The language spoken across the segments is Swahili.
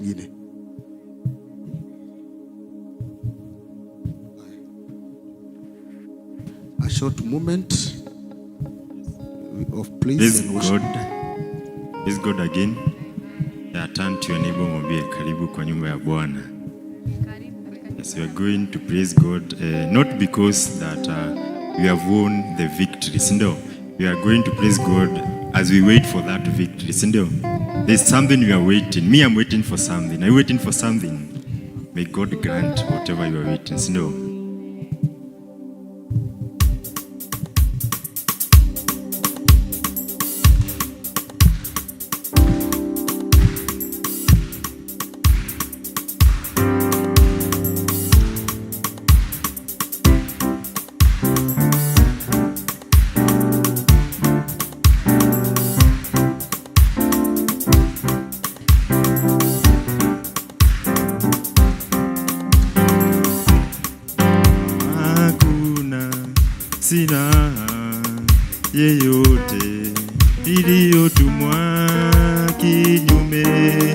nyingine. A short moment of praise and worship. Praise God again. Turn to your neighbor, mwambie karibu kwa nyumba ya Bwana. Yes, we are going to praise God, not because that we have won the victory. No, we are going to praise God as we wait for that victory. No, there's something we are waiting. Me, I'm waiting for something. Are you waiting for something? May God grant whatever you are waiting. No. Sina yeyote iliyotumwa kinyume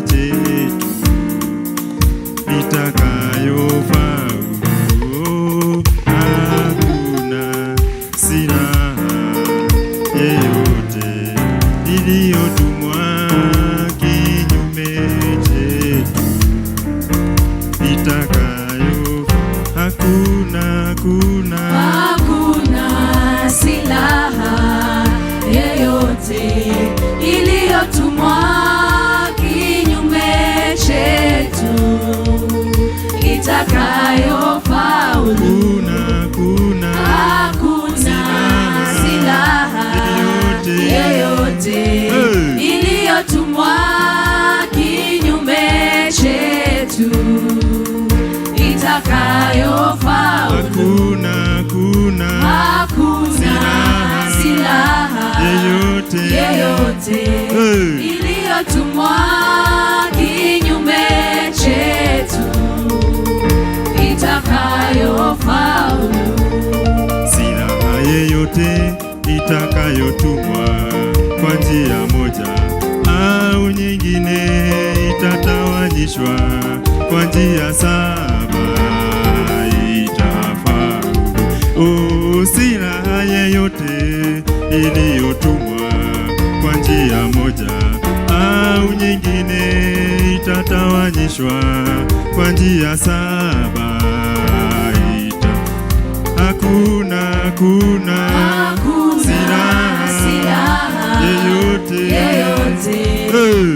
chetu itakayofaulu. Hakuna silaha yeyote iliyotumwa kinyume chetu itakayofaulu. Hakuna silaha yeyote iliyotumwa kinyume chetu itakayofaulu. Hakuna silaha yeyote iliyotumwa kinyume chetu itakayofaulu. Hakuna silaha yeyote iliyotumwa kinyume chetu itakayofaulu. Silaha yeyote itakayotumwa kwa njia moja au nyingine itatawanyishwa kwa njia saba itafaulu. Silaha yeyote iliyotumwa kwa njia moja au nyingine itatawanyishwa kwa njia saba Hakuna silaha yeyote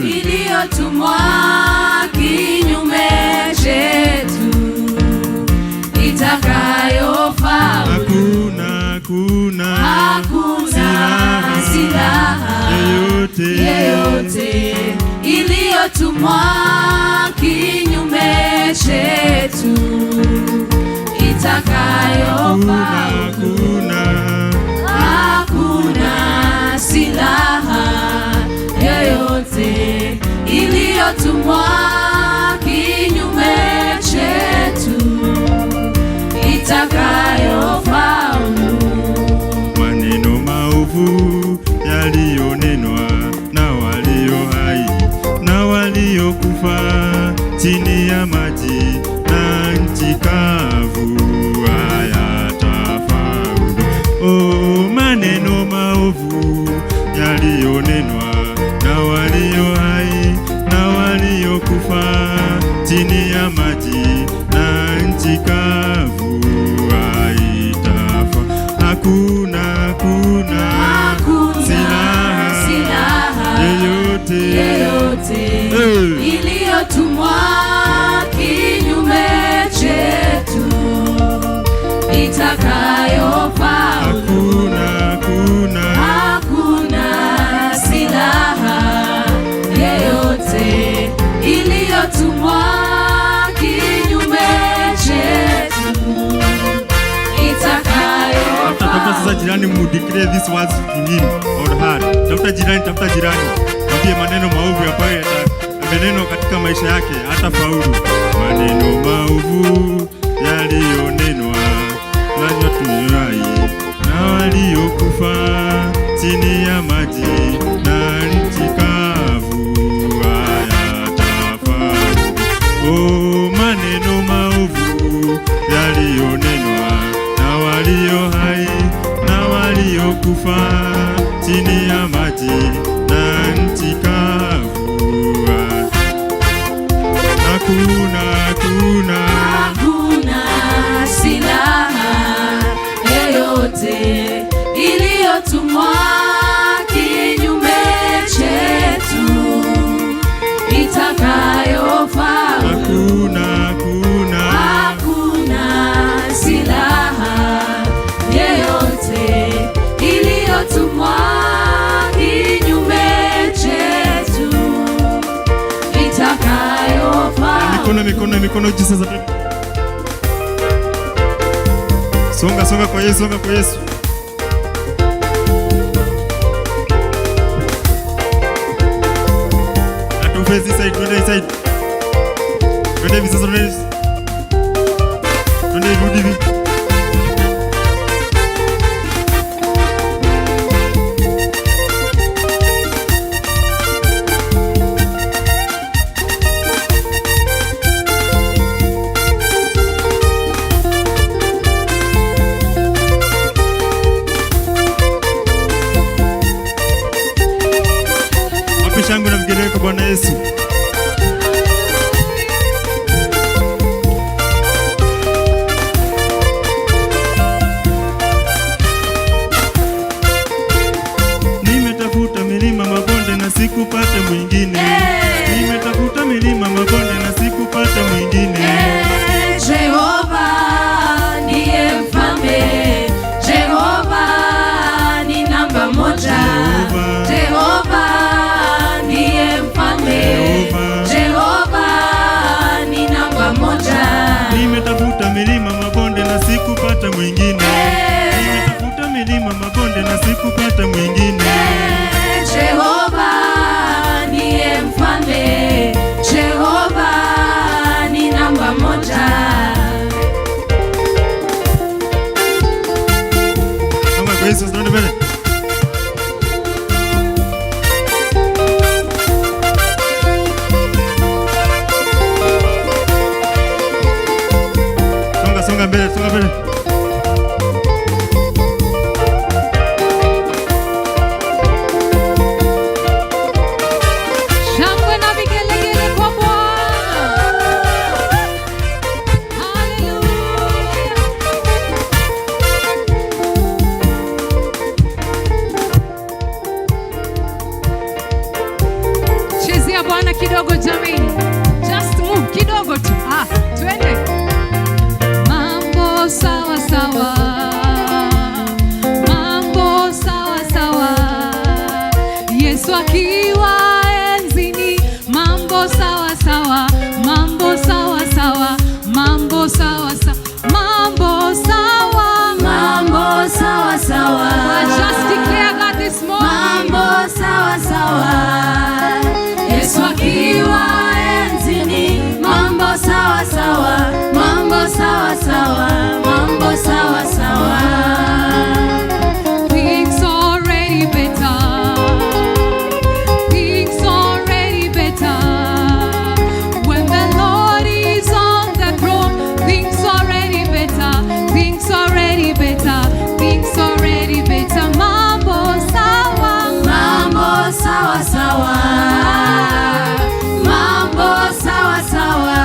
iliyotumwa kinyume chetu itakayofaulu. Hakuna silaha yeyote iliyotumwa kinyume chetu itakayofaulu. Hakuna silaha yoyote iliyotumwa kinyume chetu itakayofaulu. Maneno maovu yaliyonenwa na walio hai na waliokufa chini ya maji na nchi kavu hayatafaulu. Maneno maovu yaliyonenwa na walio hai na waliokufa chini ya maji na nchi kavu haitafaulu. Hakuna silaha yeyote iliyotumwa kinyume chetu itakayofaulu. Hakuna silaha yeyote iliyotumwa kinyume chetu itakayofaulu. Sasa jirani, mudeclare these words to him or her. Tafuta jirani. Mwambie maneno maovu ambayo yamenenwa katika maisha yake hatafaulu. Maneno maovu yaliyonenwa na watu hai na waliokufa chini ya maji na nchi kavu hayatafaulu. maneno maovu yaliyonenwa na walio hai na waliokufa chini ya maji na nchi kavu. Hakuna silaha yoyote iliyotumwa kinyume chetu itakayofaulu. Hakuna silaha yoyote iliyotumwa kinyume chetu itakayofaulu. Mikono juu sasa. Songa kwa Yesu, songa kwa Yesu. Face this side, twende this side. Twende hivi sasa, twende rudi hivi. Wapi shangwe na vigelegele kwa Bwana Yesu. Nimetafuta milima mabonde na sikupata mwingine. Nimetafuta milima mabonde na sikupata mwingine. Jehova ndiye mfalme. Jehova ni namba moja. Jehova ndiye mfalme. Jehova ni namba moja. Nimetafuta milima mabonde na sikupata mwingine. Nimetafuta milima mabonde na sikupata mwingine. Jehova ndiye mfalme. Jehova ni namba moja. Songa kwa Yesu, songa mbele. Songa mbele, songa mbele. Shangwe na vigelegele kwa Bwana. Haleluya. Chezea Bwana kidogo jamani. Just move kidogo tu. Twende. Mambo sawa sawa. Mambo sawa sawa. Yesu akiwa enzini. Mambo sawa sawa. Mambo sawa sawa. Mambo sawa sawa. Mambo sawa. Mambo sawa sawa. I just declare that this morning. Mambo sawa sawa. Yesu akiwa enzini. Mambo sawa sawa. Mambo sawa sawa. Mambo sawa sawa. Things already better. Things already better. When the Lord is on the throne, things already better. Things already better. Things already better. Mambo sawa. Mambo sawa sawa. Mambo sawa sawa.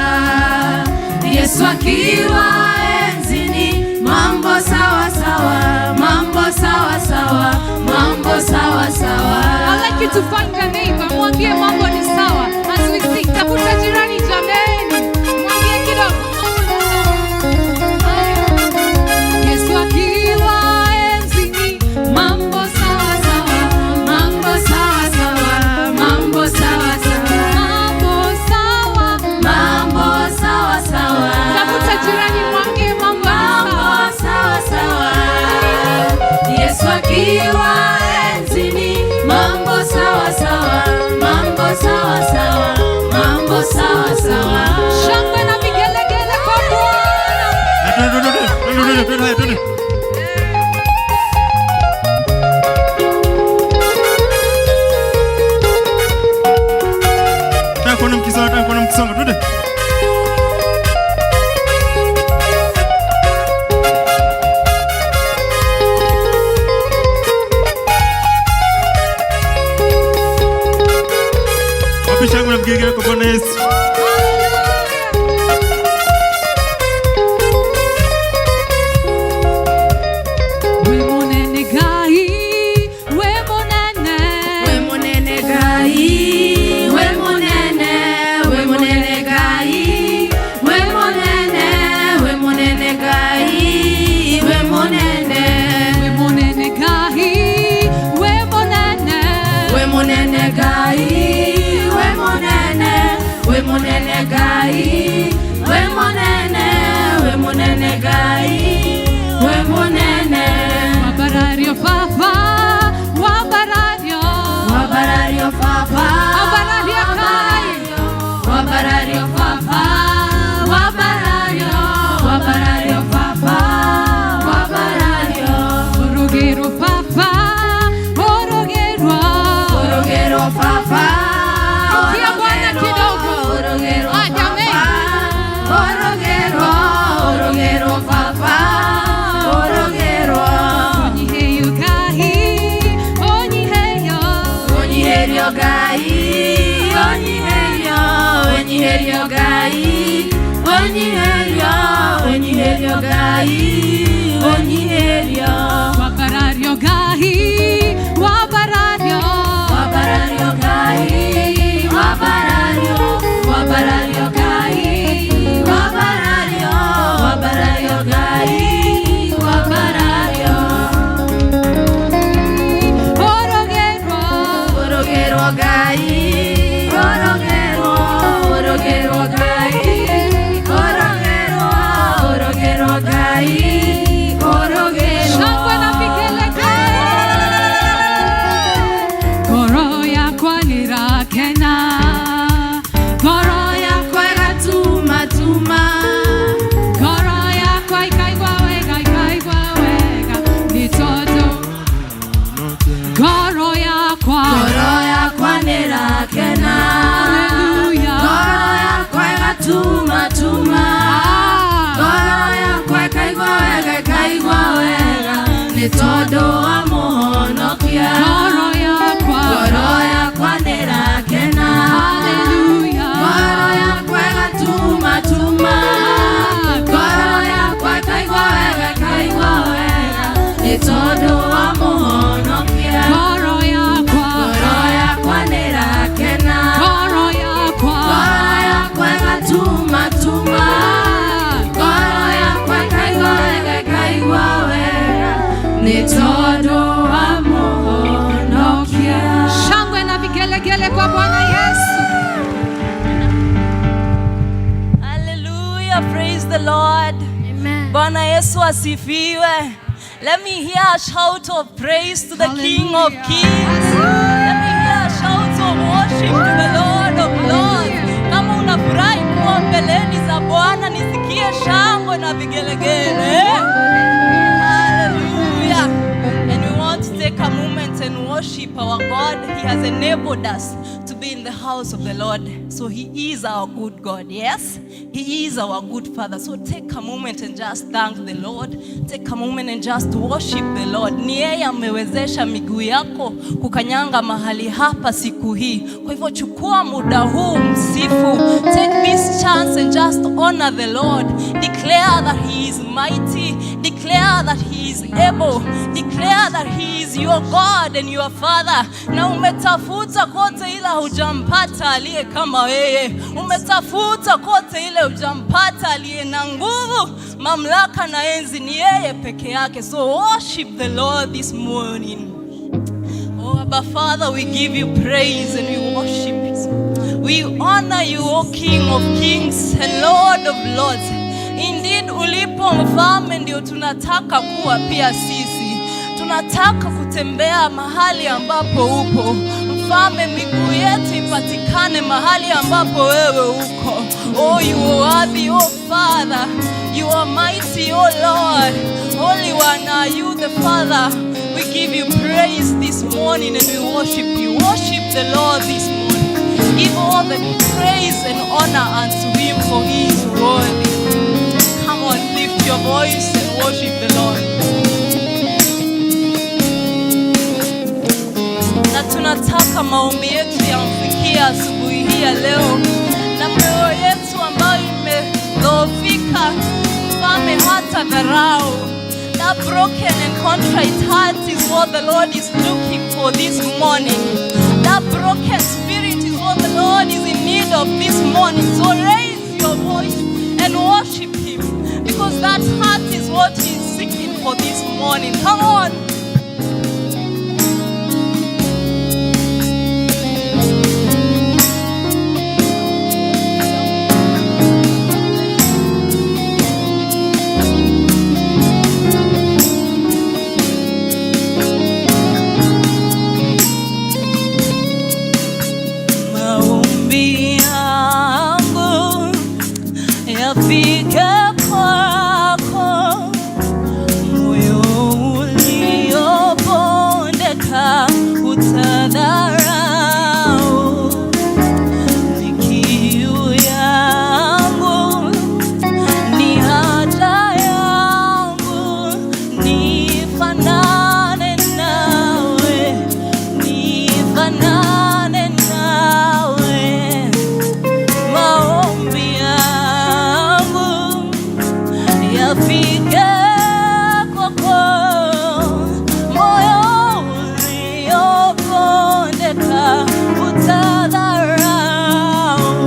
Yesu akiwa enzini. Mambo sawa sawa. Mambo sawa sawa. Mambo sawa sawa. I'd like you to find a neighbor. Mwambie mambo ni sawa. As we sing, tafuta jirani jameni. Mwambie kidogo. Yesu akiwa enzini. Mambo sawa sawa. Mambo sawa sawa. Mambo sawa sawa. Mambo sawa. Mambo sawa sawa. Tafuta jirani mwambie mambo sawa sawa. Yesu akiwa enzini. Mambo sawa sawa. Mambo sawa sawa. Mambo sawa sawa. Shangwe na vigelegele kwa Bwana. Twende. Nataka kuona mkisonga, twende. gai, we monene gai, we monene. Wabarario papa, wabarario papa, wabarario kai, wabarario papa, wabarario papa, wabarario. orogero papa, orogero papa, Kia Bwana kidogo. orogero Amen. papa, orogero papa, orogero. Onyiheyo kai, onyiheyo gai, onyiheyo gai, onyiheyo gai, onyiheyo. wabarario gai, wabarario gai, wabarario gai, wabarario gai, wabarario. orogero gai, orogero gai, orogero gai, orogero. shangwe na vigelegele. Goro yakwa nirakena, goro yakwa Tuma, goro yakwa ikaigwa wega ni todo. Goro yakwa nirakena, Hallelujah. goro yakwa tuma, goro yakwa ikaigwa wega, ni todo wa muhonokia. Goro yakwa nirakena, Hallelujah. goro yakwa tuma, goro yakwa ikaigwa wega, ni todo wa muhonokia. Goro yakwa nirakena, Goro yakwa tuma, goro yakwa ikaigwa wega, ni todo wa muhonokia. shangwe na vigelegele kwa Bwana Yesu. Hallelujah, praise the Lord. Amen. Bwana Yesu asifiwe. Let me hear a shout of praise to the King of Kings. Let me hear a shout of worship to the Lord of Lords. Kama unafurahi kuwa mbeleni za Bwana, nisikie shangwe na vigelegele. Hallelujah. And we want to take a moment and worship our God. He has enabled us to be in the house of the Lord. So He is our good God, yes? He is our good Father. So take a moment and just thank the Lord. Take a moment and just worship the Lord. Ni yeye amewezesha miguu yako kukanyanga mahali hapa siku hii. Kwa hivyo chukua muda huu msifu. Take this chance and just honor the Lord. Declare that He is mighty. Declare that He is able. Declare that He is your God and your Father. Na umetafuta kote ila hujampata aliye kama wewe. Umetafuta kote ile hujampata aliye na nguvu, mamlaka na enzi ni yeye peke yake. So worship the Lord this morning. Oh Abba Father, we give you praise and we worship you. We honor you, O King of Kings and Lord of Lords. Indeed, ulipo mfalme ndio tunataka kuwa pia sisi. Tunataka kutembea mahali ambapo upo. Mfalme, miguu yetu ipatikane mahali ambapo wewe uko. Oh, you are worthy, oh Father. You are mighty, oh Lord. Holy One are you, the Father. We give you praise this morning and we worship you. Worship the Lord this morning. Give all the praise and honor unto Him, for He is worthy. Come on, lift your voice and worship the Lord. Na tunataka maombi yetu yamfikie asubuhi hii ya leo, na mioyo yetu ambayo imedhoofika, Mfalme, hata dharau. That broken and contrite heart is what the Lord is looking for this morning. That broken spirit is what the Lord is in need of this morning. So raise your voice and worship Him, because that heart is what He is seeking for this morning. Come on. yafike kwako, moyo uliopondeka utadharau. Ni kiu yangu, ni haja yangu, nifanane nawe, nifanane nawe. Maombi yangu yafike kwako, moyo uliopondeka utadharau.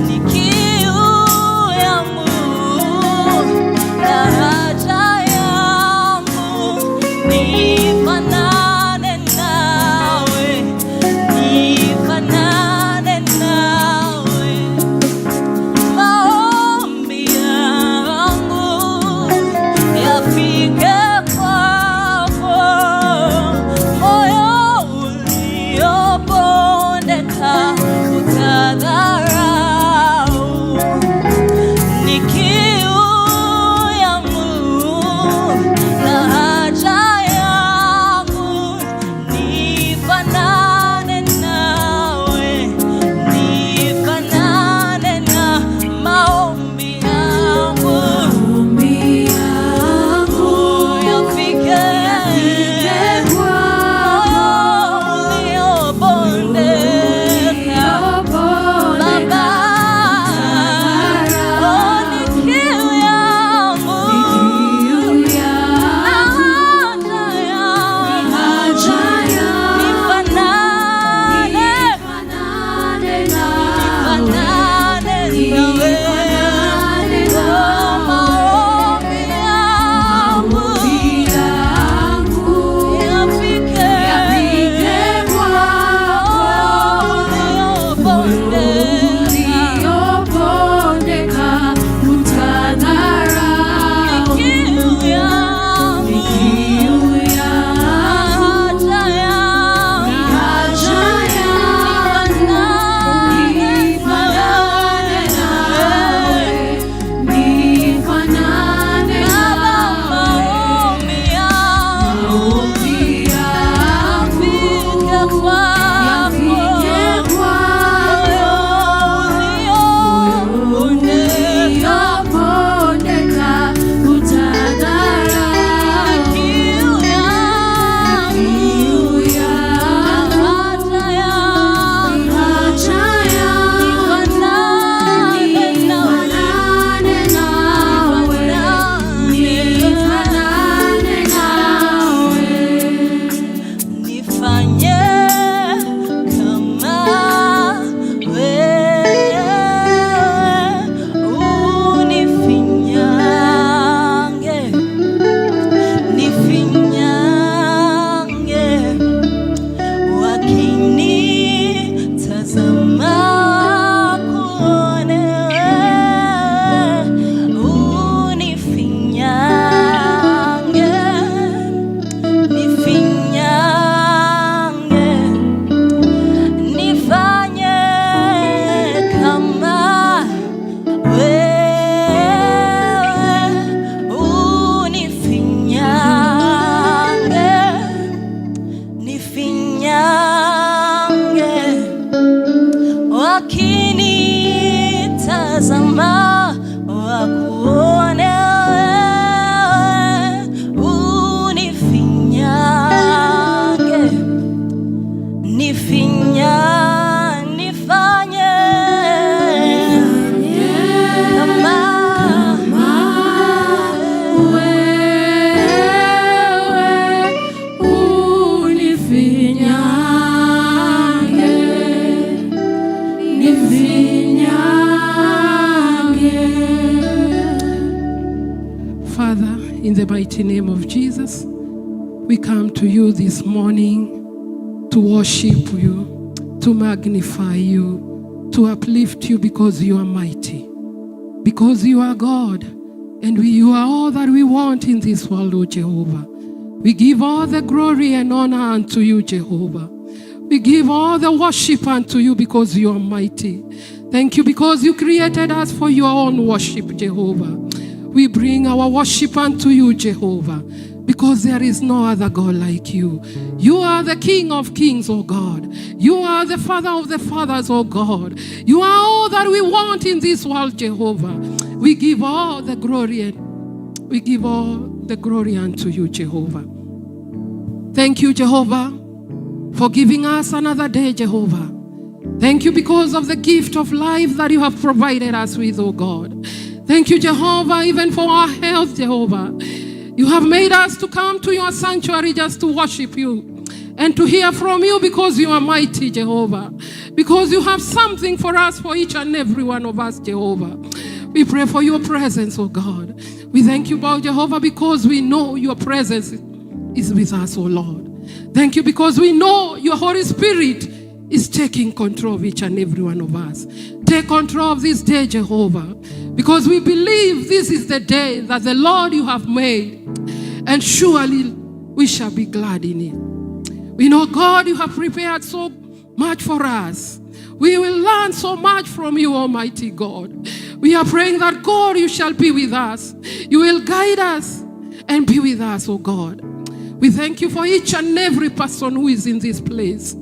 Ni kiu yangu na haja yangu, nifanane nawe, nifanane nawe. Maombi yangu yafike kwako, moyo uliopondeka utadharau. Ni kiu yangu na haja yangu, nifanane nawe, nifanane na. Maombi yangu yafike uliopondeka Baba. Ni kiu yangu na haja yangu, nifanane nawe. Maombi yangu yafike uliopondeka. Ni kiu yangu, haja yangu, nifanane nawe. Maombi yangu yafike kwako, moyo uliopondeka utadharau. Kiu yangu na haja yangu, nifanane nawe. Nifanye kama wewe, unifinyange, nifinyange. Wakinitazama kuone wewe, unifinyange, nifinyange. Nifanye kama wewe, unifinyange, nifinyange. Wakinitazama wakuone wewe, unifinyange, nifanye kama Father, in the mighty name of Jesus, we come to you this morning to worship you, to magnify you, to uplift you because you are mighty, because you are God, and you are all that we want in this world, O Jehovah. We give all the glory and honor unto you, Jehovah. We give all the worship unto you because you are mighty. Thank you because you created us for your own worship, Jehovah. We bring our worship unto you, Jehovah, because there is no other God like you. You are the King of kings, O God. You are the Father of the fathers, O God. You are all that we want in this world, Jehovah. We give all the glory unto you, Jehovah. Thank you, Jehovah, for giving us another day, Jehovah. Thank you because of the gift of life that you have provided us with, O God. Thank you, Jehovah, even for our health, Jehovah. You have made us to come to your sanctuary just to worship you and to hear from you because you are mighty, Jehovah. Because you have something for us, for each and every one of us, Jehovah. We pray for your presence, oh God. We thank you, Jehovah, because we know your presence is with us, oh Lord. Thank you because we know your Holy Spirit is taking control of each and every one of us. Take control of this day, Jehovah, because we believe this is the day that the Lord you have made, and surely we shall be glad in it. We know, God, you have prepared so much for us. We will learn so much from you, Almighty God. We are praying that, God, you shall be with us. You will guide us and be with us, oh God. We thank you for each and every person who is in this place.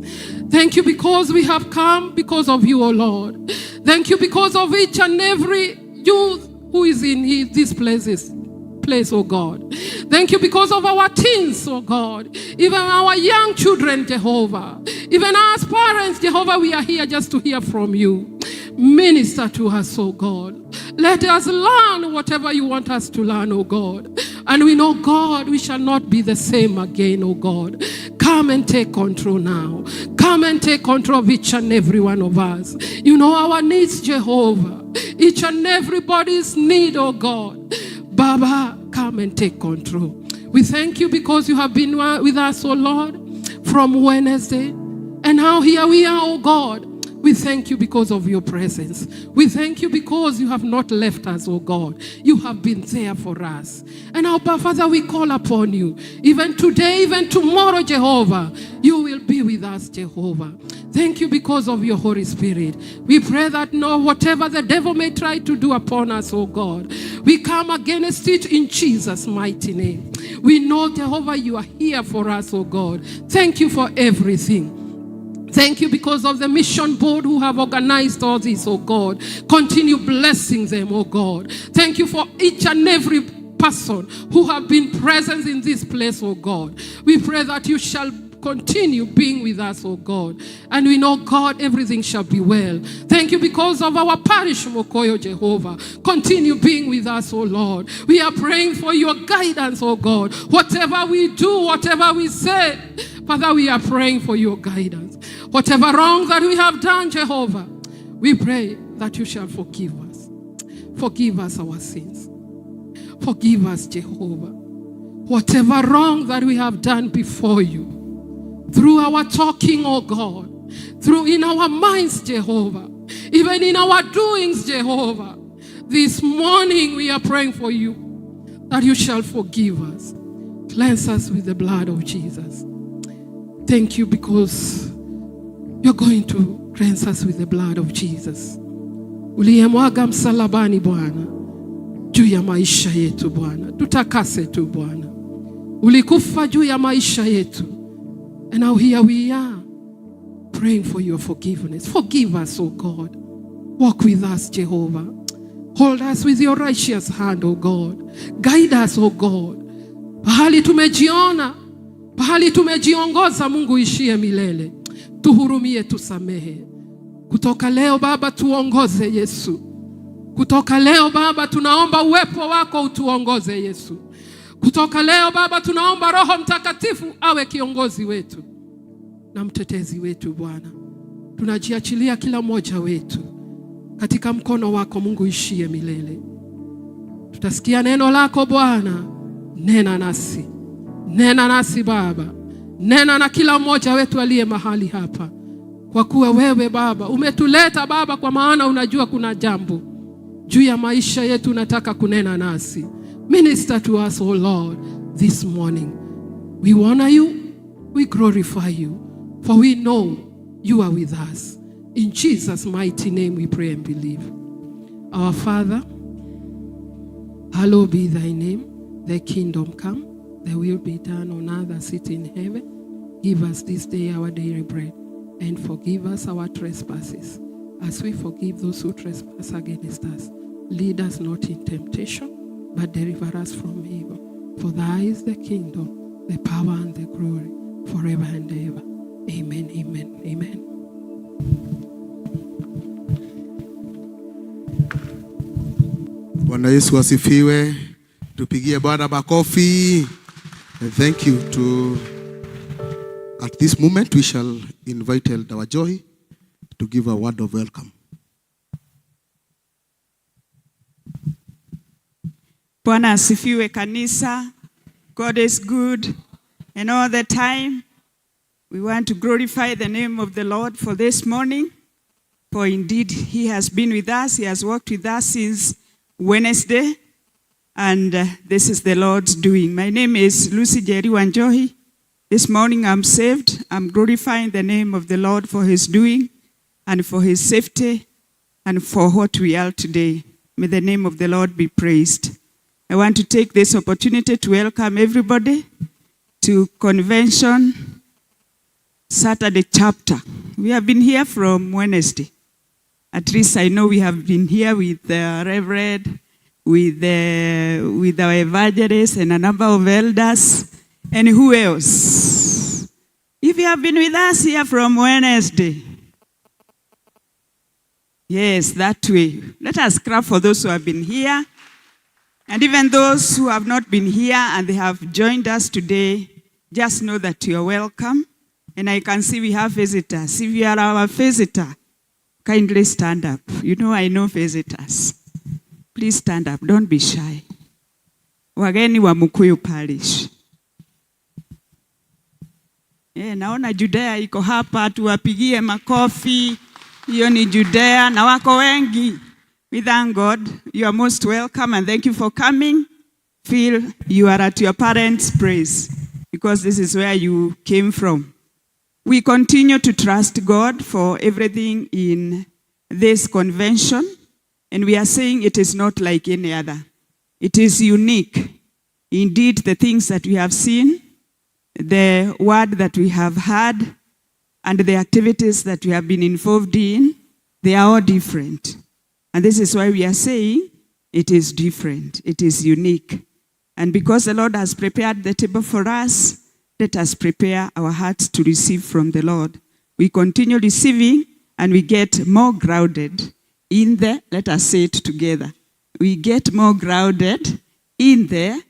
Thank you because we have come because of you, O Lord. Thank you because of each and every youth who is in this place, oh God. Thank you because of our teens, oh God. Even our young children, Jehovah. Even as parents, Jehovah, we are here just to hear from you. Minister to us, oh God. Let us learn whatever you want us to learn, oh God. And we know, God, we shall not be the same again, oh God. Come and take control now. Come and take control of each and every one of us. You know our needs, Jehovah. Each and everybody's need, oh God. Baba, come and take control. We thank you because you have been with us, oh Lord, from Wednesday. And now here we are, oh God. We thank you because of your presence. We thank you because you have not left us, oh God. You have been there for us. And now, Father, we call upon you. Even today, even tomorrow, Jehovah, you will be with us, Jehovah. Thank you because of your Holy Spirit. We pray that no, whatever the devil may try to do upon us, oh God, we come against it in Jesus' mighty name. We know, Jehovah, you are here for us, oh God. Thank you for everything. Thank you because of the mission board who have organized all this, oh God. Continue blessing them, oh God. Thank you for each and every person who have been present in this place, oh God. We pray that you shall continue being with us, oh God. And we know, God, everything shall be well. Thank you because of our parish, Mokoyo, Jehovah. Continue being with us, oh Lord. We are praying for your guidance, oh God. Whatever we do, whatever we say, Father, we are praying for your guidance. Whatever wrong that we have done, Jehovah, we pray that you shall forgive us. Forgive us our sins. Forgive us, Jehovah. Whatever wrong that we have done before you, through our talking, oh God, through in our minds, Jehovah, even in our doings, Jehovah, this morning we are praying for you that you shall forgive us. Cleanse us with the blood of Jesus. Thank you because you're going to cleanse us with the blood of Jesus. Uliyemwaga msalabani Bwana juu ya maisha yetu Bwana. Tutakase tu Bwana. Ulikufa juu ya maisha yetu. And now here we are praying for your forgiveness. Forgive us, oh God. Walk with us, Jehovah. Hold us with your righteous hand, oh God. Guide us, oh God. Pahali tumejiona, pahali tumejiongoza, Mungu ishie milele. Tuhurumie, tusamehe. Kutoka leo Baba tuongoze Yesu. Kutoka leo Baba tunaomba uwepo wako utuongoze Yesu. Kutoka leo Baba tunaomba Roho Mtakatifu awe kiongozi wetu na mtetezi wetu Bwana. Tunajiachilia kila mmoja wetu katika mkono wako, Mungu ishie milele. Tutasikia neno lako Bwana. Nena nasi. Nena nasi Baba. Nena na kila mmoja wetu aliye mahali hapa. Kwa kuwa wewe Baba umetuleta Baba, kwa maana unajua kuna jambo juu ya maisha yetu unataka kunena nasi. Minister to us, oh Lord, this morning. We honor you, we glorify you, for we know you are with us. In Jesus' mighty name we pray and believe. Our Father, hallowed be thy name. Thy kingdom come, thy will be done on earth as it in heaven. Give us this day our daily bread, and forgive us our trespasses, as we forgive those who trespass against us. Lead us not in temptation, but deliver us from evil. For thine is the kingdom, the power, and the glory, forever and ever. Amen, amen, amen. Bwana Yesu asifiwe. Tupigie Bwana makofi. And thank you to, at this moment we shall invite Elder Joy to give a word of welcome. Bwana asifiwe kanisa. God is good, and all the time we want to glorify the name of the Lord for this morning. For indeed he has been with us. He has walked with us since Wednesday, and this is the Lord's doing. My name is Lucy Jerry Wanjohi. This morning I'm saved. I'm glorifying the name of the Lord for his doing and for his safety and for what we are today. May the name of the Lord be praised. I want to take this opportunity to welcome everybody to Convention Saturday chapter. We have been here from Wednesday. At least I know we have been here with the Reverend, with our evangelists and a number of elders. And who else? If you have been with us here from Wednesday, yes, that way. Let us clap for those who have been here. And even those who have not been here and they have joined us today, just know that you are welcome. And I can see we have visitors. If you are our visitor, kindly stand up. You know I know visitors. Please stand up. Don't be shy. Wageni wa Mukuyu Parish. Naona Judea iko hapa, tuwapigie makofi. Hiyo ni Judea na wako wengi. We thank God. You are most welcome and thank you for coming. Feel you are at your parents' praise because this is where you came from. We continue to trust God for everything in this convention, and we are saying it is not like any other. It is unique. Indeed, the things that we have seen, the word that we have heard, and the activities that we have been involved in, they are all different. And this is why we are saying it is different, it is unique. And because the Lord has prepared the table for us, let us prepare our hearts to receive from the Lord. We continue receiving and we get more grounded in the, let us say it together, we get more grounded in the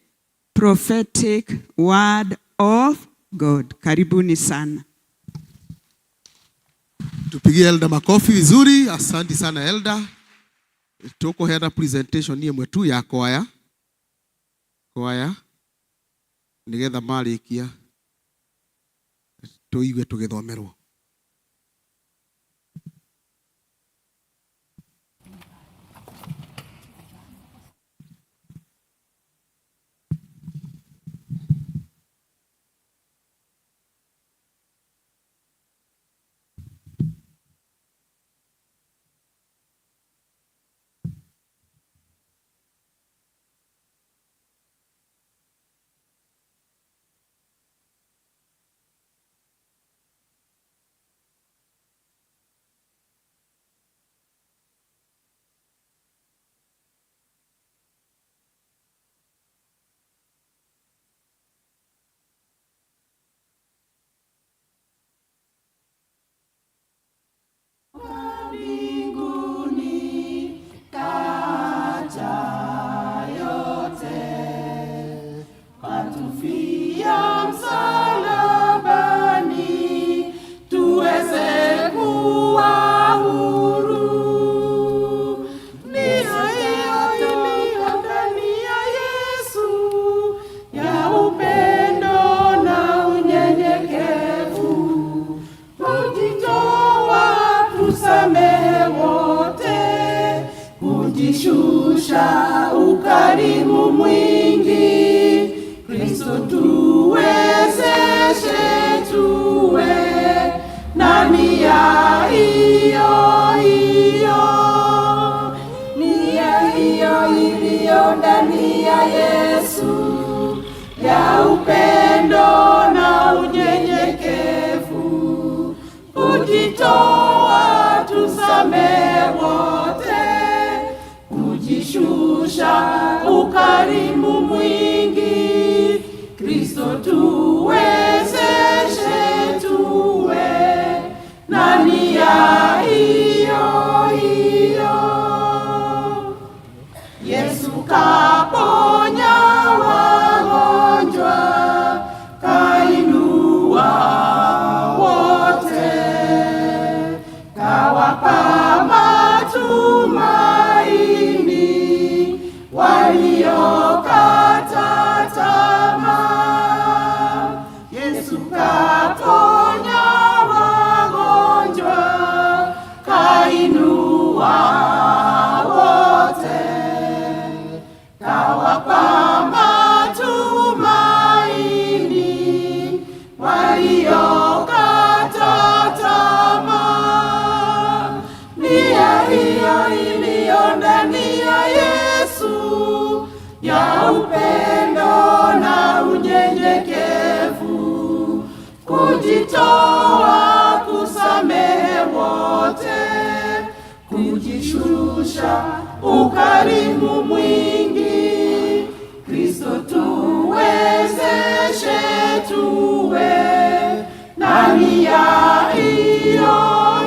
prophetic word of God. Karibuni sana. Tupigie Elder makofi vizuri. Asante sana Elder. Tuko hera presentation niye mwetu ya kwaya. Kwaya. Nigetha marikia. Tuigue tugithomerwo. kujishusha, ukarimu mwingi, Kristo tuwezeshe tuwe na nia hiyo hiyo, nia hiyo iliyo ndani ya Yesu, ya upendo na unyenyekevu, kujitoa tusamehe wote, kujishusha ukarimu mwingi, Kristo tuwezeshe tuwe na nia hiyo hiyo. Yesu kaponya wagonjwa, kainua wote, kawapa matumaini waliokata tamaa. Yesu kaponya wagonjwa, kainua wote, kawapa matumaini waliokata tamaa. Nia hiyo iliyo ndani ya Yesu, ya upendo na unyenyekevu, kujitoa kusamehe wote, kujishusha ukarimu mwingi, Kristo tuwezeshe tuwe na nia hiyo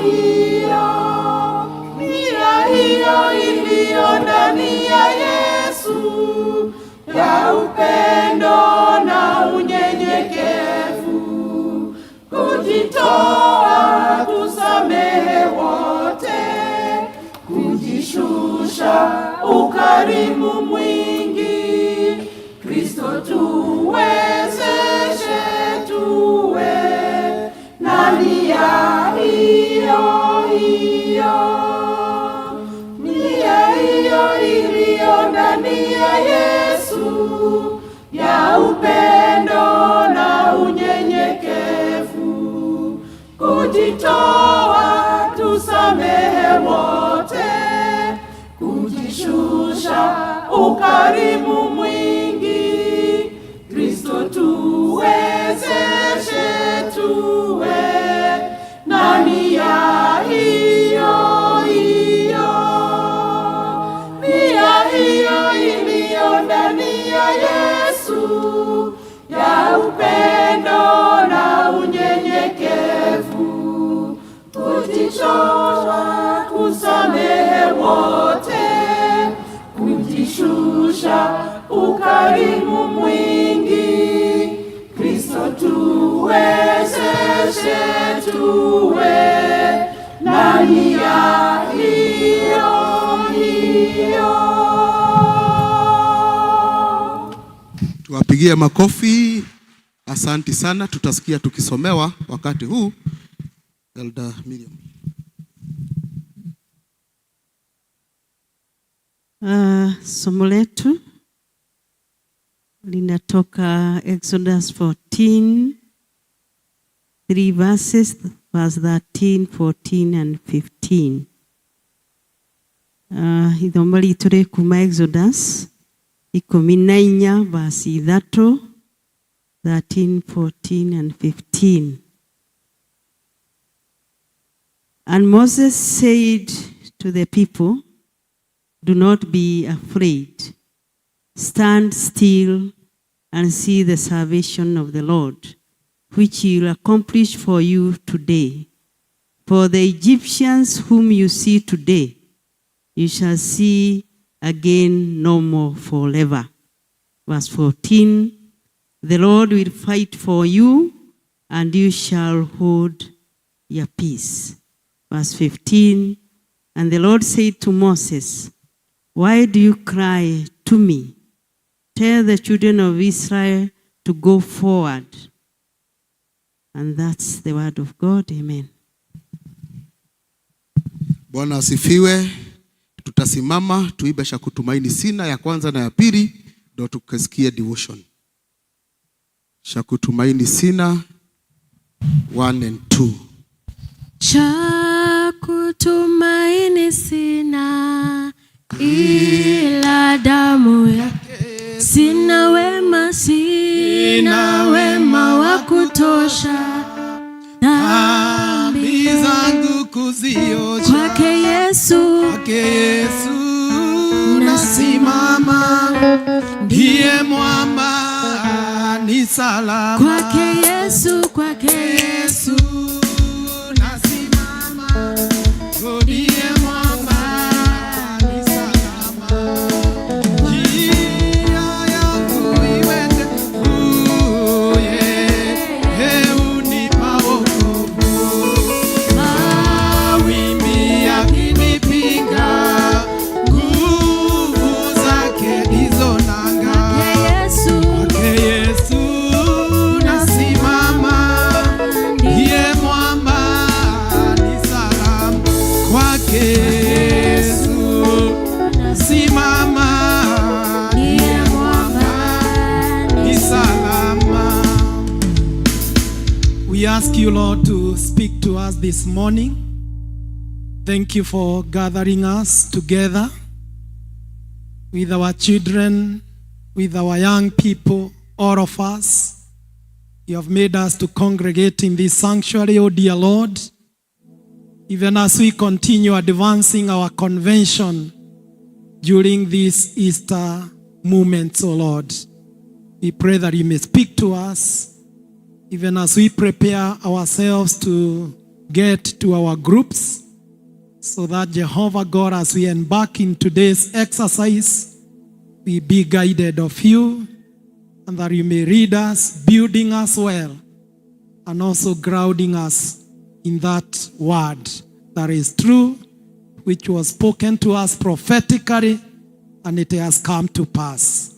hiyo, nia hiyo iliyo ndani ya Yesu, ya upendo na unyenyekevu, kujitoa kusamehe wote, kujishusha ukarimu mwingi, Kristo tuwezeshe tuwe na nia hiyo hiyo, nia hiyo iliyo ndani ya Yesu, ya upendo na unyenyekevu, kujitoa tusamehe wote, kujishusha ukarimu mwingi, Kristo tuwezeshe tuwe na nia hiyo hiyo, nia hiyo iliyo ndani ya Yesu, ya upendo na unyenyekevu, kujitoa kusamehe wote, kujishusha ukarimu mwingi, Kristo tuwezeshe tuwe na nia hiyo hiyo. Tuwapigie makofi. Asanti sana. Tutasikia tukisomewa wakati huu. Elder Miriam. Somo letu linatoka Exodus 14, 3 verses, verse 13, 14 and 15. Ithomo ritu ri kuma Exodus 14 verse 3, 13, 14 and 15. And Moses said to the people, "Do not be afraid. Stand still and see the salvation of the Lord, which he will accomplish for you today. For the Egyptians whom you see today, you shall see again no more forever." Verse 14, "The Lord will fight for you, and you shall hold your peace." Verse 15, "And the Lord said to Moses, why do you cry to me? Tell the children of Israel to go forward." And that's the word of God. Amen. Bwana asifiwe. Tutasimama tuibe Shakutumaini Sina ya kwanza na ya pili ndio tukasikie devotion. Shakutumaini Sina 1 and 2. cha kutumaini sina ila damu yake. Sina wema wa kutosha, dhambi zangu kuziosha. Kwake Yesu nasimama, ndiye mwamba ni salama. Kwake Yesu nasimama, ndiye mwamba ni salama. Njia yangu iwe ndefu, unipa wokovu. Mawimbi yakinipiga, nguvu zake ndizo nanga. Kwake Yesu nasimama, ndiye mwamba ni salama. Kwake Yesu nasimama, ndiye mwamba ni salama. We ask you, Lord, to speak to us this morning. Thank you for gathering us together with our children, with our young people, all of us. You have made us to congregate in this sanctuary, oh dear Lord. Even as we continue advancing our convention during these Easter moments, oh Lord, we pray that you may speak to us even as we prepare ourselves to get to our groups, so that Jehovah God, as we embark in today's exercise, we be guided of you, and that you may lead us, building us well, and also grounding us in that word that is true, which was spoken to us prophetically, and it has come to pass.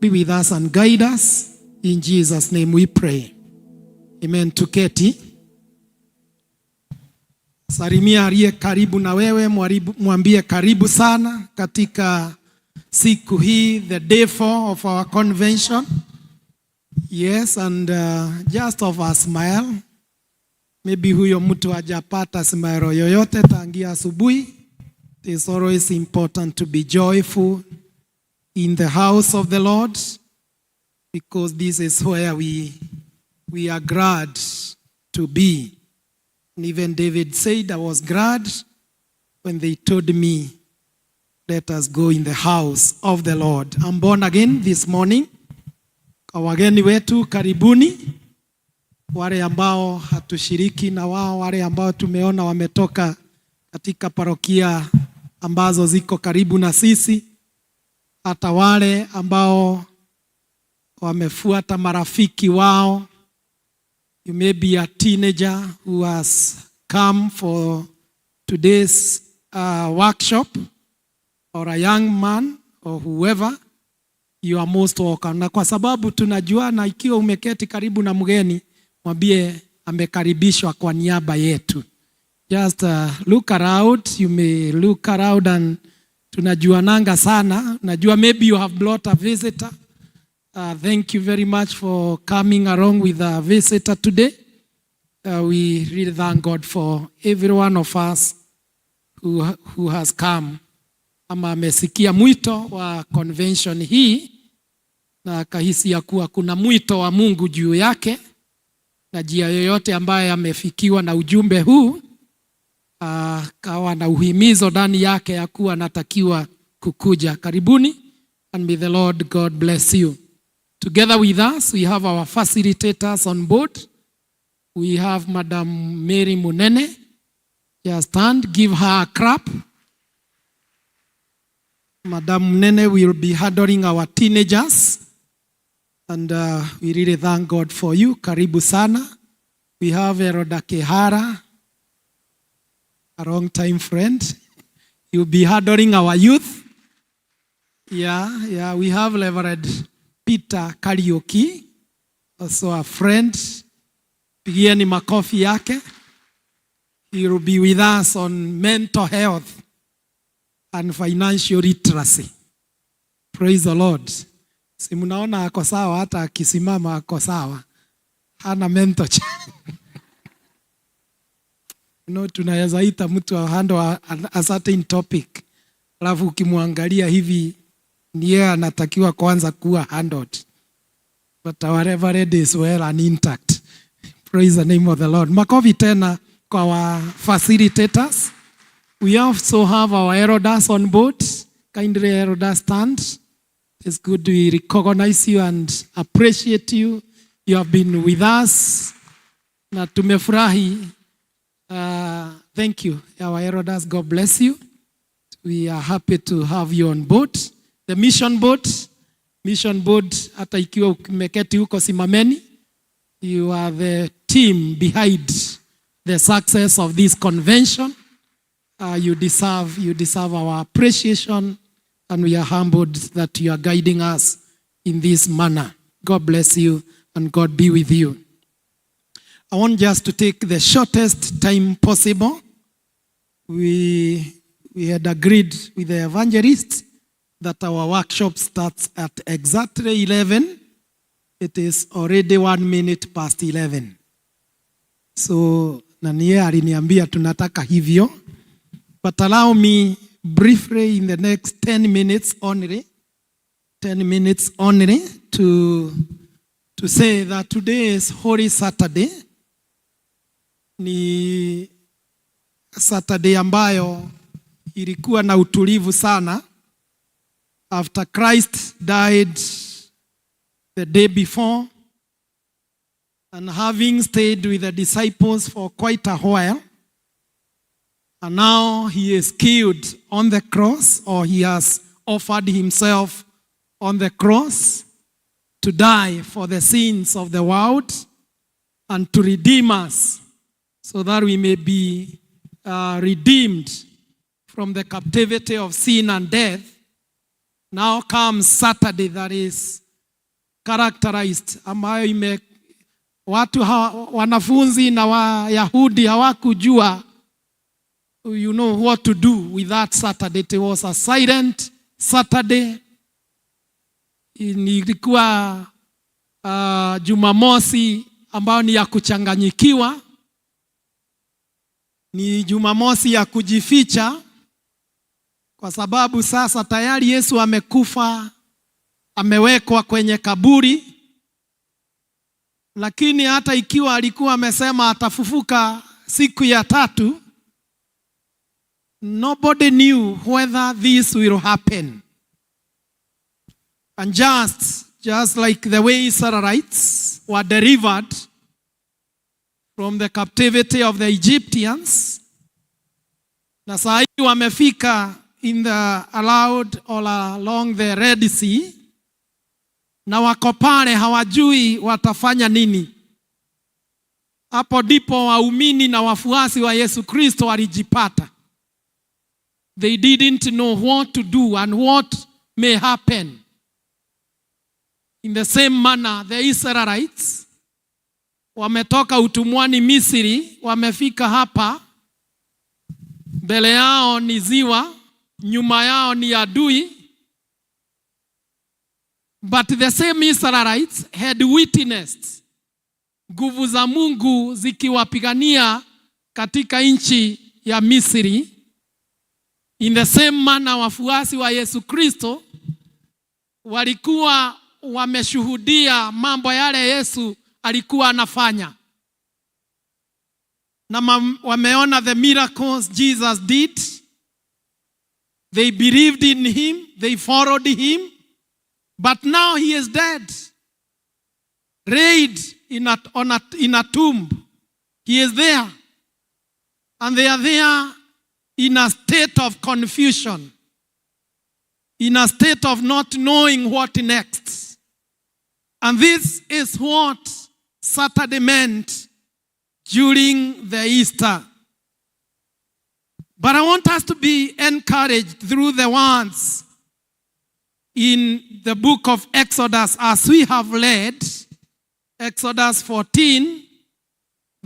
Be with us and guide us. In Jesus' name we pray. Amen. Tuketi. Salimia aliye karibu na wewe, mwambie karibu sana katika siku hii, the day 4 of our convention. Yes, and just of a smile. Maybe huyo mtu hajapata smile yoyote tangia asubuhi. It is always important to be joyful in the house of the Lord, because this is where we are glad to be. And even David said, I was glad when they told me, let us go in the house of the Lord. I'm born again this morning. Kwa wageni wetu karibuni, wale ambao hatushiriki na wao, wale ambao tumeona wametoka katika parokia ambazo ziko karibu na sisi, hata wale ambao wamefuata marafiki wao. You may be a teenager who has come for today's workshop, or a young man, or whoever. You are most welcome. Na kwa sababu tunajuana, ikiwa umeketi karibu na mgeni, mwambie amekaribishwa kwa niaba yetu. Just look around. You may look around, and tunajuananga sana. Najua maybe you have brought a visitor. Thank you very much for coming along with a visitor today. We really thank God for every one of us who has come. Ama amesikia mwito wa convention hii, na kahisi ya kuwa kuna mwito wa Mungu juu yake, na jia yoyote ambaye amefikiwa na ujumbe huu, kawa na uhimizo ndani yake ya kuwa natakiwa kukuja. Karibuni, and may the Lord God bless you. Together with us, we have our facilitators on board. We have Madam Mary Munene. Just stand, give her a clap. Madam Munene will be handling our teenagers. And we really thank God for you. Karibu sana. We have Eroda Kehara, a long time friend. He will be handling our youth. Yeah, we have Reverend Peter Karioki, also a friend. Pigieni makofi yake. He will be with us on mental health and financial literacy. Praise the Lord. Si mnaona ako sawa, hata akisimama ako sawa. Hana mental tunaweza ita mtu handle a certain topic, alafu ukimwangalia hivi ni yeye anatakiwa kwanza kuwa handled. But our Reverend is well and intact. Praise the name of the Lord. Makofi tena kwa our facilitators. We also have our elders on board. Kindly elders stand. It's good we recognize you and appreciate you. You have been with us. Na tumefurahi. Thank you. Our elders, God bless you. We are happy to have you on board. The mission board, hata ikiwa umeketi huko simameni. You are the team behind the success of this convention. You deserve our appreciation, and we are humbled that you are guiding us in this manner. God bless you and God be with you. I want just to take the shortest time possible. We had agreed with the evangelists that our workshop starts at exactly 11. It is already 1 minute past 11. So, naniye aliniambia tunataka hivyo. But allow me briefly in the next 10 minutes only to say that today is Holy Saturday. Ni Saturday ambayo ilikuwa na utulivu sana. After Christ died the day before, and having stayed with the disciples for quite a while, and now he is killed on the cross, or he has offered himself on the cross to die for the sins of the world and to redeem us so that we may be redeemed from the captivity of sin and death. Now comes Saturday that is characterized, ambayo watu wanafunzi na Wayahudi hawakujua what to do with that Saturday. It was a silent Saturday. Ilikuwa Jumamosi ambayo ni ya kuchanganyikiwa. Ni Jumamosi ya kujificha, kwa sababu sasa tayari Yesu amekufa, amewekwa kwenye kaburi. Lakini hata ikiwa alikuwa amesema atafufuka siku ya tatu, nobody knew whether this will happen. And just like the way Israelites were delivered from the captivity of the Egyptians, na saa hii wamefika along the Red Sea, na wako pale hawajui watafanya nini. Hapo ndipo waumini na wafuasi wa Yesu Kristo walijipata. They didn't know what to do and what may happen. In the same manner, the Israelites wametoka utumwani Misri, wamefika hapa. Mbele yao ni ziwa, nyuma yao ni adui. But the same Israelites had witnessed nguvu za Mungu zikiwapigania katika nchi ya Misri. In the same manner, wafuasi wa Yesu Kristo walikuwa wameshuhudia mambo yale Yesu alikuwa anafanya. Na wameona the miracles Jesus did. They believed in him, they followed him. But now he is dead, laid in a tomb. He is there. And they are there in a state of confusion, in a state of not knowing what next. And this is what Saturday meant during the Easter. But I want us to be encouraged through the words in the book of Exodus, as we have read, Exodus 14,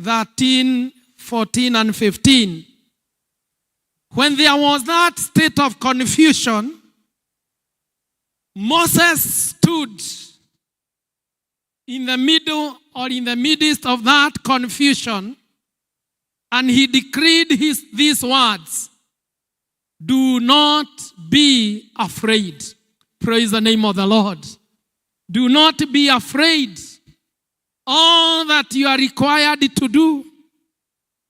13, 14, and 15. When there was that state of confusion, Moses stood in the middle or in the midst of that confusion And he decreed these words, "Do not be afraid." Praise the name of the Lord. Do not be afraid. All that you are required to do,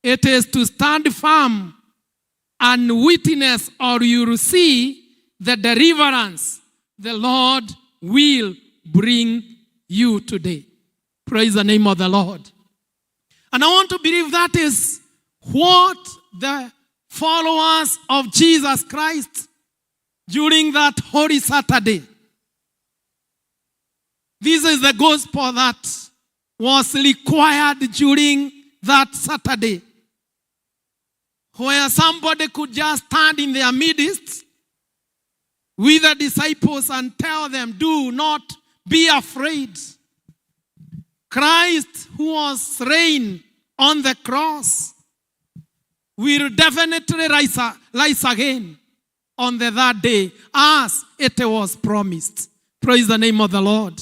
it is to stand firm and witness, or you will see the deliverance the Lord will bring you today. Praise the name of the Lord. And I want to believe that is what the followers of Jesus Christ during that Holy Saturday, this is the gospel that was required during that Saturday, where somebody could just stand in their midst with the disciples and tell them, "Do not be afraid." Christ, who was slain on the cross, will definitely rise again on the third day, as it was promised. Praise the name of the Lord.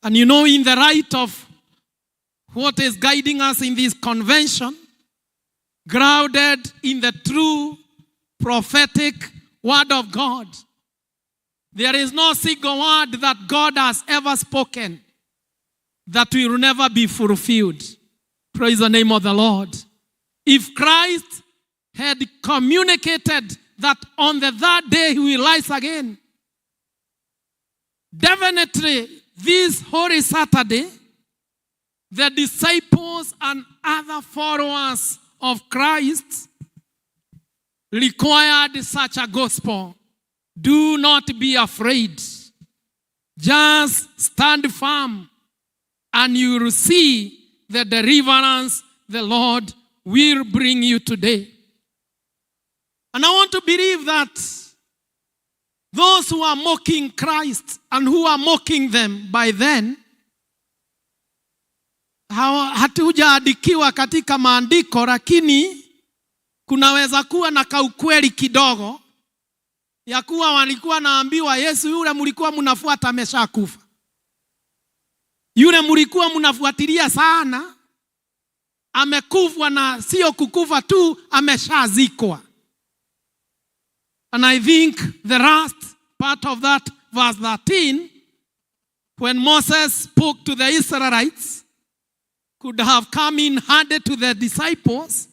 And you know, in the light of what is guiding us in this convention, grounded in the true prophetic word of God, there is no single word that God has ever spoken that will never be fulfilled. Praise the name of the Lord. If Christ had communicated that on the third day he will rise again, definitely this Holy Saturday, the disciples and other followers of Christ required such a gospel. Do not be afraid. Just stand firm and you will see the deliverance the Lord will bring you today. And I want to believe that those who are mocking Christ and who are mocking them by then, hatujaandikiwa katika maandiko, lakini kunaweza kuwa na kaukweli kidogo ya kuwa walikuwa naambiwa Yesu yule mlikuwa mnafuata ameshakufa. Yule mlikuwa mnafuatilia sana amekufa, na sio kukufa tu, ameshazikwa. And I think the last part of that verse 13, when Moses spoke to the Israelites, could have come in handy to the disciples,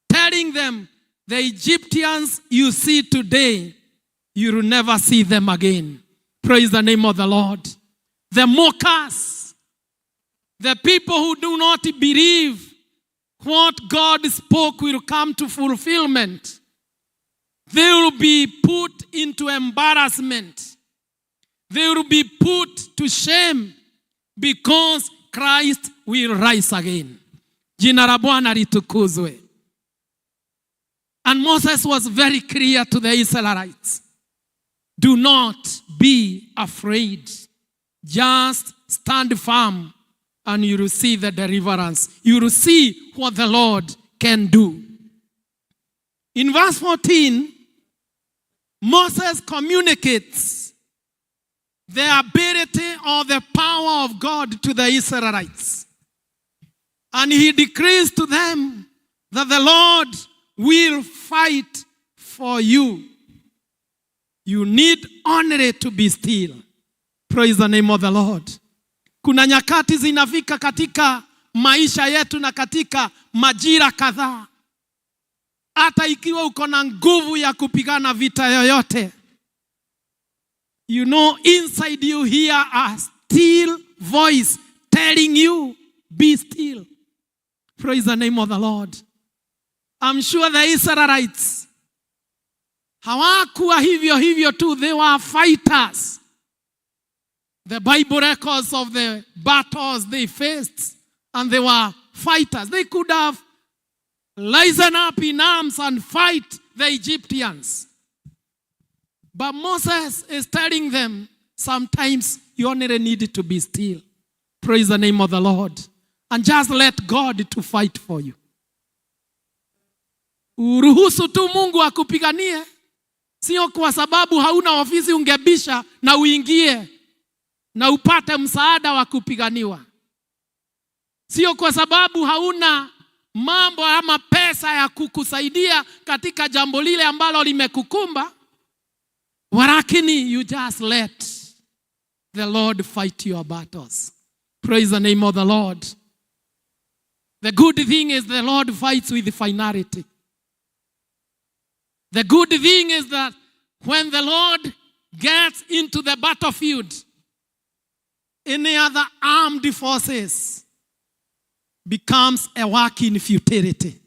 telling them, the Egyptians you see today, you will never see them again. Praise the name of the Lord. The mockers, the people who do not believe what God spoke will come to fulfillment, they will be put into embarrassment. They will be put to shame because Christ will rise again. Jina la Bwana litukuzwe. And Moses was very clear to the Israelites. Do not be afraid. Just stand firm and you will see the deliverance. You will see what the Lord can do. In verse 14, Moses communicates the ability or the power of God to the Israelites. And he decrees to them that the Lord will fight for you. You need only to be still. Praise the name of the Lord. Kuna nyakati zinafika katika maisha yetu na katika majira kadhaa, hata ikiwa uko na nguvu ya kupigana vita yoyote, you know, inside you hear a still voice telling you, be still. Praise the name of the Lord. I'm sure the Israelites hawakuwa hivyo tu, they were fighters. The Bible records of the battles they faced, and they were fighters. They could have risen up in arms and fight the Egyptians. But Moses is telling them, sometimes you only need to be still. Praise the name of the Lord. And just let God to fight for you. Uruhusu tu Mungu akupiganie. Sio kwa sababu hauna ofisi ungebisha na uingie na upate msaada wa kupiganiwa. Sio kwa sababu hauna mambo ama pesa ya kukusaidia katika jambo lile ambalo limekukumba, walakini you just let the Lord fight your battles. Praise the name of the Lord. The good thing is the Lord fights with finality. The good thing is that when the Lord gets into the battlefield, any other armed forces becomes a work in futility.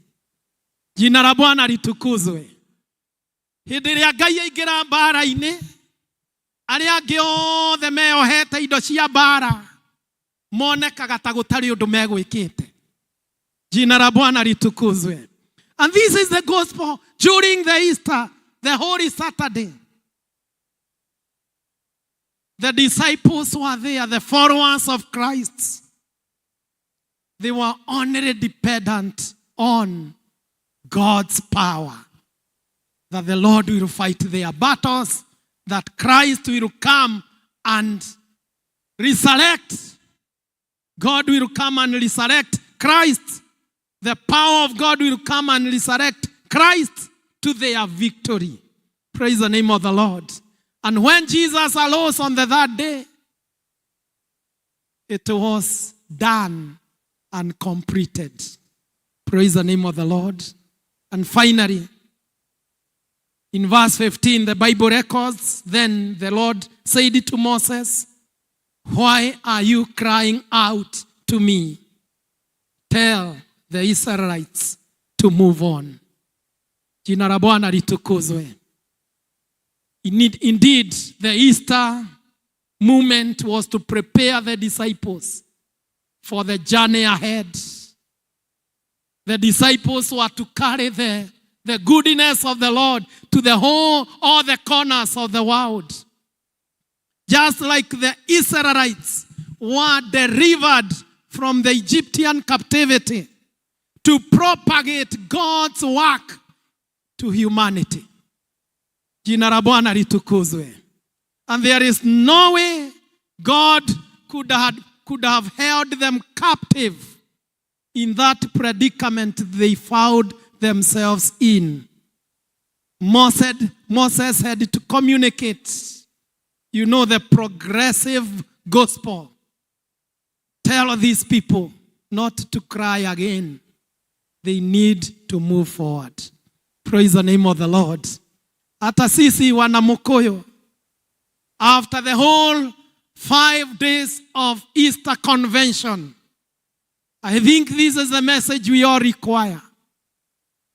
Jina la Bwana litukuzwe. Hĩndĩ ĩrĩa Ngai aingĩra mbara-inĩ, arĩa angĩ othe meohete indo cia mbara monekaga ta gũtarĩ ũndũ megwĩkĩte. Jina la Bwana litukuzwe. And this is the gospel during the Easter, the Holy Saturday. The disciples were there, the followers of Christ. They were only dependent on God's power. That the Lord will fight their battles, that Christ will come and resurrect. God will come and resurrect Christ. The power of God will come and resurrect Christ to their victory. Praise the name of the Lord. And when Jesus arose on the third day, it was done and completed. Praise the name of the Lord. And finally, in verse 15, the Bible records, then the Lord said to Moses, why are you crying out to me? Tell the Israelites to move on. Jina la Bwana litukuzwe. Indeed, the Easter movement was to prepare the disciples for the journey ahead. The disciples were to carry the goodness of the Lord to all the corners of the world. Just like the Israelites were delivered from the Egyptian captivity to propagate God's work to humanity. Jina la Bwana litukuzwe. And there is no way God could have held them captive in that predicament they found themselves in. Moses had to communicate, the progressive gospel. Tell these people not to cry again. They need to move forward. Praise the name of the Lord. Hata sisi wana Mukoyo, after the whole 5 days of Easter convention, I think this is the message we all require.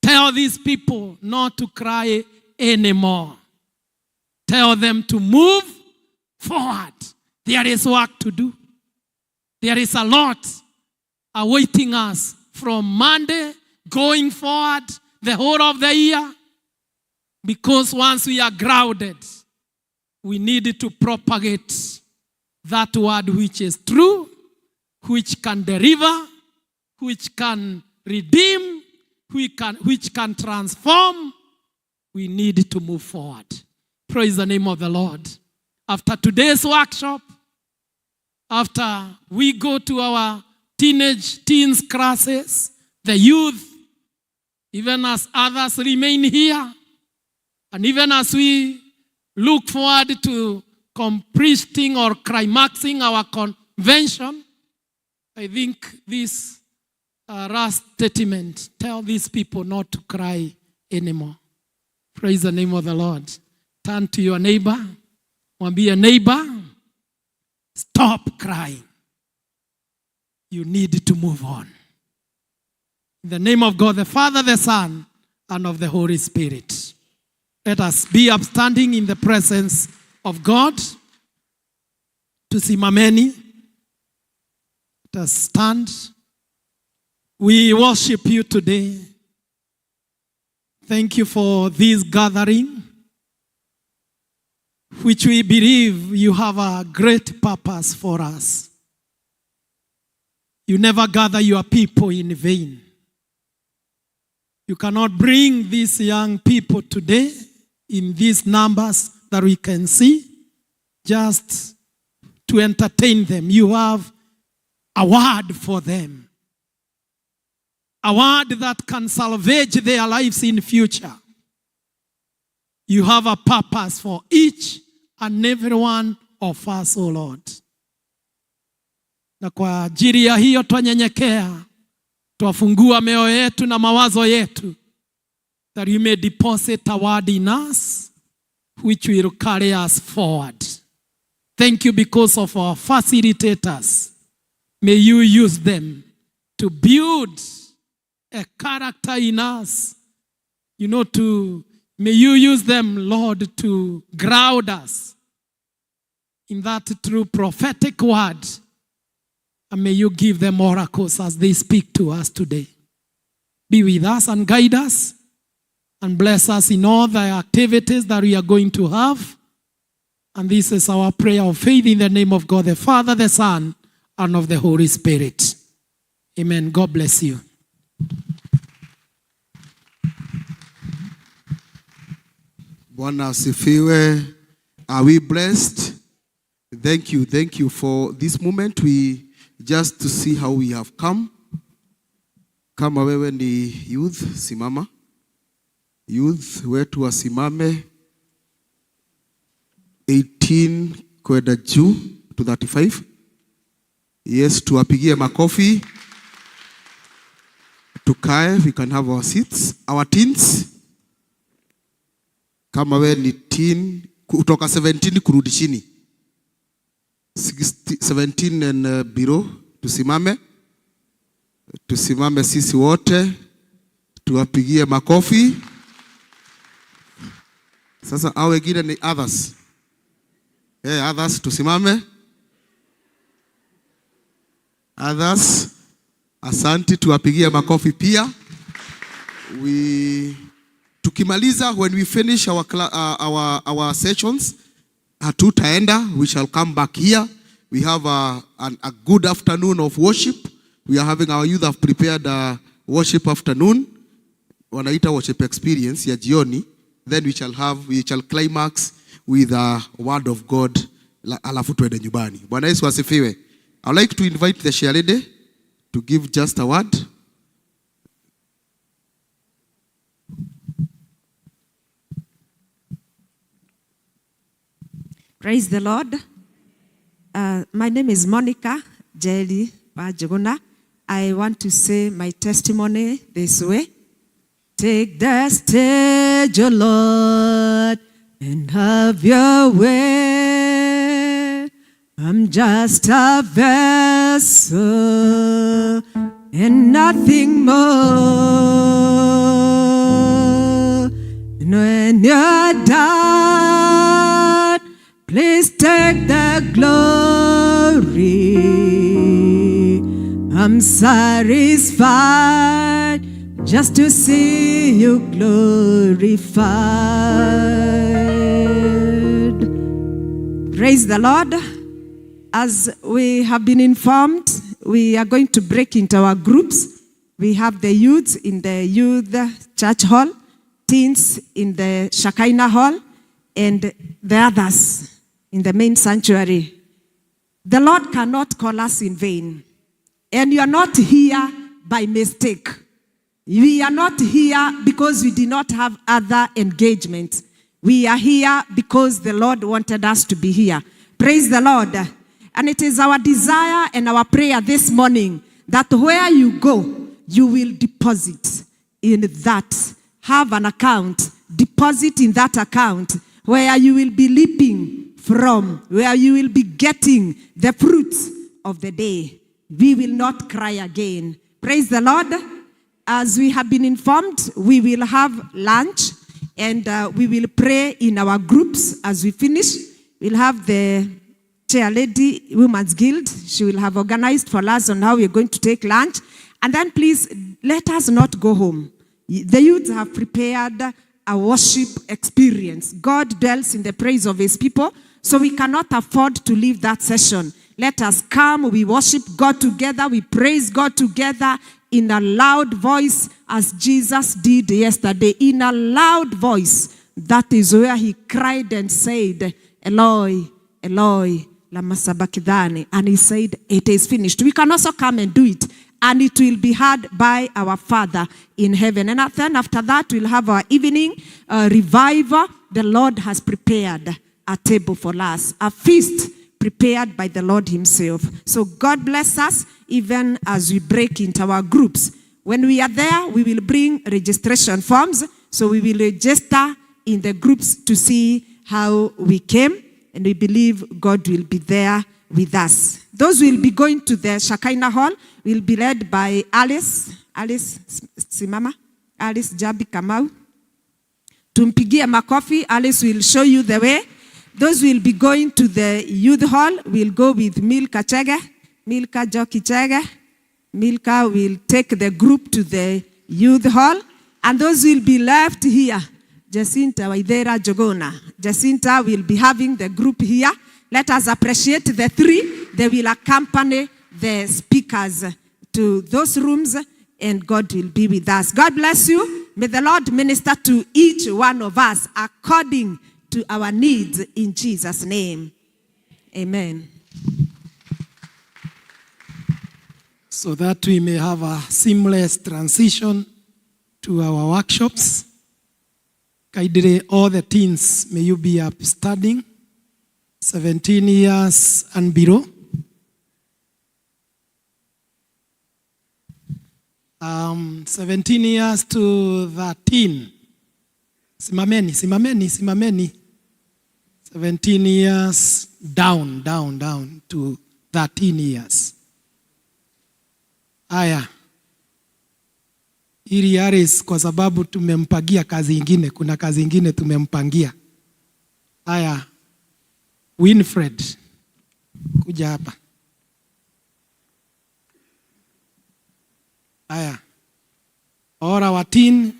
Tell these people not to cry anymore. Tell them to move forward. There is work to do. There is a lot awaiting us from Monday going forward the whole of the year. Because once we are grounded, we need to propagate that word which is true, which can deliver, which can redeem, which can transform. We need to move forward. Praise the name of the Lord. After today's workshop, after we go to our teens classes, the youth, even as others remain here, and even as we look forward to completing or climaxing our convention, I think this last statement, tell these people not to cry anymore. Praise the name of the Lord. Turn to your neighbor. Mwambie neighbor, stop crying. You need to move on. In the name of God, the Father, the Son, and of the Holy Spirit. Let us be upstanding in the presence of God. Tusimameni. Let us stand. We worship you today. Thank you for this gathering, which we believe you have a great purpose for us. You never gather your people in vain. You cannot bring these young people today in these numbers that we can see just to entertain them. You have a word for them. a word that can salvage their lives in future. You have a purpose for each and every one of us, O Lord. Na kwa ajili ya hiyo twanyenyekea, twafungua mioyo yetu na mawazo yetu, that you may deposit a word in us which will carry us forward. Thank you because of our facilitators. May you use them to build a character in us. May you use them, Lord, to ground us in that true prophetic word. And may you give them oracles as they speak to us today. Be with us and guide us and bless us in all the activities that we are going to have. And this is our prayer of faith in the name of God, the Father, the Son, and of the Holy Spirit. Amen. God bless you. Bwana asifiwe. Are we blessed? Thank you for this moment. We just to see how we have come. Kama wewe ni youth, simama. Youth wetu wasimame. 18 kwenda juu to 35. Yes, tuwapigie makofi. Tukae, we can have our seats. Our teens. Kama wewe ni teen, kutoka 17 kurudi chini. 17 and below, tusimame. Tusimame sisi wote. Tuwapigie makofi. Sasa hao wengine ni others. Others tusimame. Others, asante, tuwapigie makofi pia. Tukimaliza, when we finish our sessions, hatutaenda, we shall come back here. We have a good afternoon of worship. We are having our youth have prepared a worship afternoon. Wanaita worship experience ya jioni. Then we shall climax with a word of God. Alafu tuende nyumbani. Bwana Yesu asifiwe. I'd like to invite the chair lady to give just a word. Praise the Lord. My name is Monica Jelly Bajaguna. I want to say my testimony this way. Take the stage, O Lord, and have your way. I'm just a vessel and nothing more. And when you're done, please take the glory. I'm satisfied just to see you glorified. Praise the Lord. As we have been informed, we are going to break into our groups. We have the youths in the youth church hall, teens in the Shekinah hall, and the others in the main sanctuary. The Lord cannot call us in vain. And you are not here by mistake. We are not here because we did not have other engagement. We are here because the Lord wanted us to be here. Praise the Lord. And it is our desire and our prayer this morning that where you go, you will deposit in that. Have an account. Deposit in that account where you will be leaping from, where you will be getting the fruits of the day. We will not cry again. Praise the Lord. As we have been informed, we will have lunch and we will pray in our groups as we finish. We'll have the chair lady, Women's Guild. She will have organized for us on how we're going to take lunch. And then please, let us not go home. The youth have prepared a worship experience. God dwells in the praise of his people, so we cannot afford to leave that session. Let us come, we worship God together, we praise God together in a loud voice as Jesus did yesterday. In a loud voice, that is where he cried and said, Eloi, Eloi, lama sabachthani. And he said, it is finished. We can also come and do it and it will be heard by our Father in heaven. And then after that, we'll have our evening revival. The Lord has prepared a table for us, a feast prepared by the Lord himself. So God bless us even as we break into our groups. When we are there, we will bring registration forms. So we will register in the groups to see how we came. And we believe God will be there with us. Those who will be going to the Shekinah Hall will be led by Alice Simama, Alice Jabi Kamau. Tumpigie makofi. Alice will show you the way. Those who will be going to the youth hall will go with Milka Chege, Milka Joki Chege. Milka will take the group to the youth hall. And those who will be left here, Jacinta Waithera Jogona. Jacinta will be having the group here. Let us appreciate the three. They will accompany the speakers to those rooms, and God will be with us. God bless you. May the Lord minister to each one of us according to our needs in Jesus' name. Amen. So that we may have a seamless transition to our workshops. Kindly, all the teens, may you be upstanding, 17 years and below. 17 years to 13. Simameni. 17 years down to 13 years. Aya. Ili Aris kwa sababu tumempangia kazi ingine, kuna kazi ingine tumempangia. Aya. Winfred, kuja hapa. Aya. All our teen,